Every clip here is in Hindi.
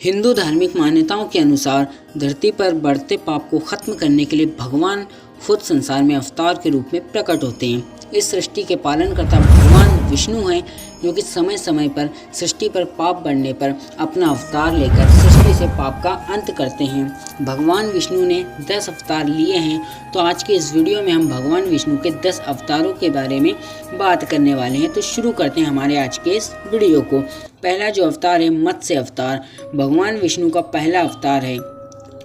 हिंदू धार्मिक मान्यताओं के अनुसार धरती पर बढ़ते पाप को खत्म करने के लिए भगवान खुद संसार में अवतार के रूप में प्रकट होते हैं। इस सृष्टि के पालनकर्ता भगवान विष्णु हैं, जो कि समय समय पर सृष्टि पर पाप बढ़ने पर अपना अवतार लेकर सृष्टि से पाप का अंत करते हैं। भगवान विष्णु ने 10 अवतार लिए हैं, तो आज के इस वीडियो में हम भगवान विष्णु के 10 अवतारों के बारे में बात करने वाले हैं। तो शुरू करते हैं हमारे आज के इस वीडियो को। पहला जो अवतार है मत्स्य अवतार, भगवान विष्णु का पहला अवतार है।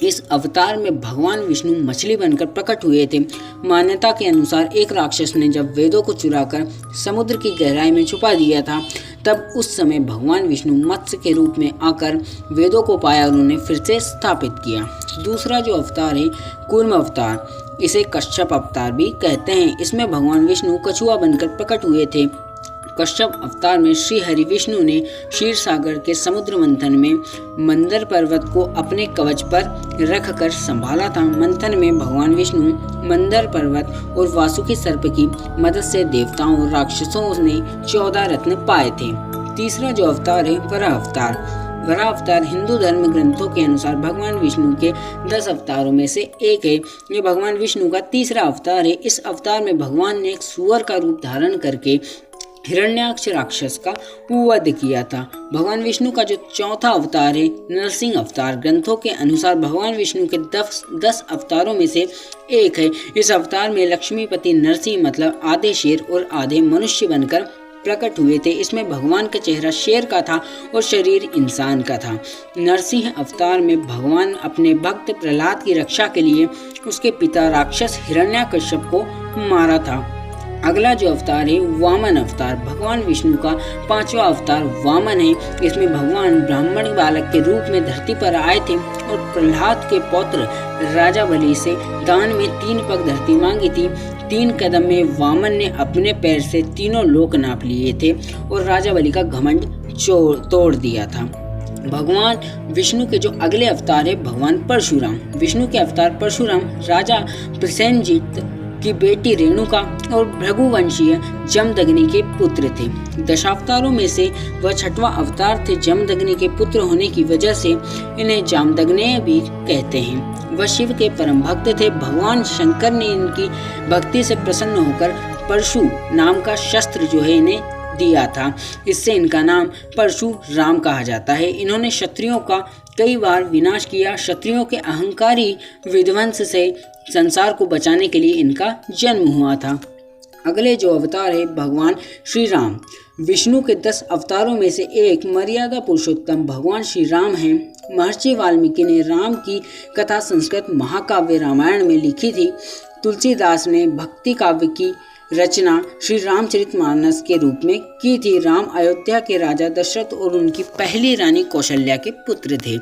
इस अवतार में भगवान विष्णु मछली बनकर प्रकट हुए थे। मान्यता के अनुसार एक राक्षस ने जब वेदों को चुराकर समुद्र की गहराई में छुपा दिया था, तब उस समय भगवान विष्णु मत्स्य के रूप में आकर वेदों को पाया और उन्हें फिर से स्थापित किया। दूसरा जो अवतार है कूर्म अवतार, इसे कश्यप अवतार भी कहते हैं। इसमें भगवान विष्णु कछुआ बनकर प्रकट हुए थे। कश्यप अवतार में श्री हरि विष्णु ने क्षीर सागर के समुद्र मंथन में मंदर पर्वत को अपने कवच पर रखकर संभाला था। मंथन में भगवान विष्णु मंदर पर्वत और वासुकी सर्प की मदद से देवताओं और राक्षसों ने 14 रत्न पाए थे। तीसरा जो अवतार है वराह अवतार। वराह अवतार हिंदू धर्म ग्रंथों के अनुसार भगवान विष्णु के 10 अवतारों में से एक है। ये भगवान विष्णु का तीसरा अवतार है। इस अवतार में भगवान ने एक सूअर का रूप धारण करके हिरण्याक्ष राक्षस का वध किया था। भगवान विष्णु का जो चौथा अवतार है नरसिंह अवतार, ग्रंथों के अनुसार भगवान विष्णु के 10 अवतारों में से एक है। इस अवतार में लक्ष्मीपति नरसिंह मतलब आधे शेर और आधे मनुष्य बनकर प्रकट हुए थे। इसमें भगवान का चेहरा शेर का था और शरीर इंसान का था। नरसिंह अवतार में भगवान अपने भक्त प्रहलाद की रक्षा के लिए उसके पिता राक्षस हिरण्याकश्यप को मारा था। अगला जो अवतार है वामन अवतार, भगवान विष्णु का 5वां अवतार वामन है। इसमें भगवान ब्राह्मण बालक के रूप में धरती पर आए थे और प्रहलाद के पौत्र राजा बलि से दान में 3 पग धरती मांगी थी। 3 कदम में वामन ने अपने पैर से तीनों लोक नाप लिए थे और राजा बलि का घमंड तोड़ दिया था। भगवान विष्णु के जो अगले अवतार है भगवान परशुराम। विष्णु के अवतार परशुराम राजा प्रसेनजीत की बेटी रेणुका और भृगुवंशीय जमदग्नि के पुत्र थे। दशावतारों में से वह 6वां अवतार थे। जमदग्नि के पुत्र होने की वजह से इन्हें जामदग्नेय भी कहते हैं। वह शिव के परम भक्त थे। भगवान शंकर ने इनकी भक्ति से प्रसन्न होकर परशु नाम का शस्त्र जो है इन्हें दिया था। इससे इनका नाम परशुराम कहा जाता है। इन्होंने क्षत्रियों का कई बार विनाश किया। क्षत्रियों के अहंकारी विध्वंस से संसार को बचाने के लिए इनका जन्म हुआ था। अगले जो अवतार है भगवान श्री राम। विष्णु के 10 अवतारों में से एक मर्यादा पुरुषोत्तम भगवान श्री राम हैं। महर्षि वाल्मीकि ने राम की कथा संस्कृत महाकाव्य रामायण में लिखी थी। तुलसीदास ने भक्ति काव्य की रचना श्री रामचरितमानस के रूप में की थी। राम अयोध्या के राजा दशरथ और उनकी पहली रानी कौशल्या के पुत्र थे।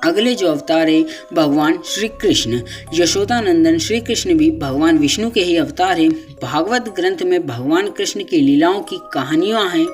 अगले जो अवतार है भगवान श्री कृष्ण। यशोदानंदन श्री कृष्ण भी भगवान विष्णु के ही अवतार हैं। भागवत ग्रंथ में भगवान कृष्ण की लीलाओं की कहानियां हैं।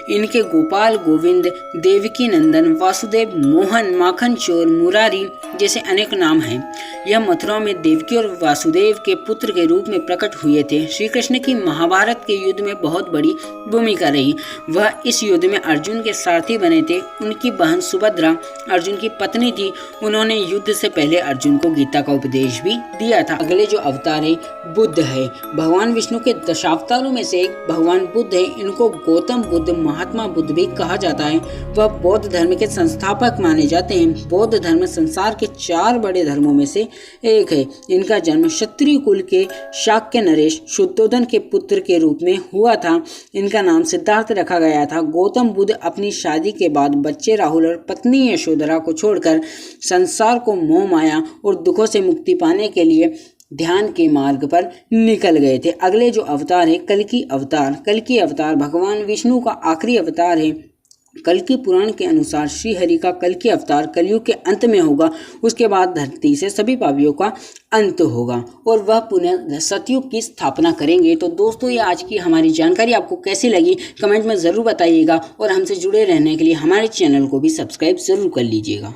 इनके गोपाल, गोविंद, देवकी नंदन, वासुदेव, मोहन, माखन चोर, मुरारी जैसे अनेक नाम हैं। यह मथुरा में देवकी और वासुदेव के पुत्र के रूप में प्रकट हुए थे। श्री कृष्ण की महाभारत के युद्ध में बहुत बड़ी भूमिका रही। वह इस युद्ध में अर्जुन के सारथी बने थे। उनकी बहन सुभद्रा अर्जुन की पत्नी थी। उन्होंने युद्ध से पहले अर्जुन को गीता का उपदेश भी दिया था। अगले जो अवतार है बुद्ध है। भगवान विष्णु के दशावतारों में से एक भगवान बुद्ध है। इनको गौतम बुद्ध, महात्मा बुद्ध भी कहा जाता है। वह बौद्ध धर्म के संस्थापक माने जाते हैं। बौद्ध धर्म संसार के 4 बड़े धर्मों में से एक है। इनका जन्म क्षत्रिय कुल के शाक्य नरेश शुद्धोधन के पुत्र के रूप में हुआ था। इनका नाम सिद्धार्थ रखा गया था। गौतम बुद्ध अपनी शादी के बाद बच्चे राहुल और पत्नी यशोधरा को छोड़कर संसार को मोह माया और दुखों से मुक्ति पाने के लिए ध्यान के मार्ग पर निकल गए थे। अगले जो अवतार है कल्कि अवतार। कल्कि अवतार भगवान विष्णु का आखिरी अवतार है। कल्कि पुराण के अनुसार श्री हरि का कल्कि अवतार कलयुग के अंत में होगा। उसके बाद धरती से सभी पापियों का अंत होगा और वह पुनः सतयुग की स्थापना करेंगे। तो दोस्तों, ये आज की हमारी जानकारी आपको कैसी लगी कमेंट में ज़रूर बताइएगा और हमसे जुड़े रहने के लिए हमारे चैनल को भी सब्सक्राइब ज़रूर कर लीजिएगा।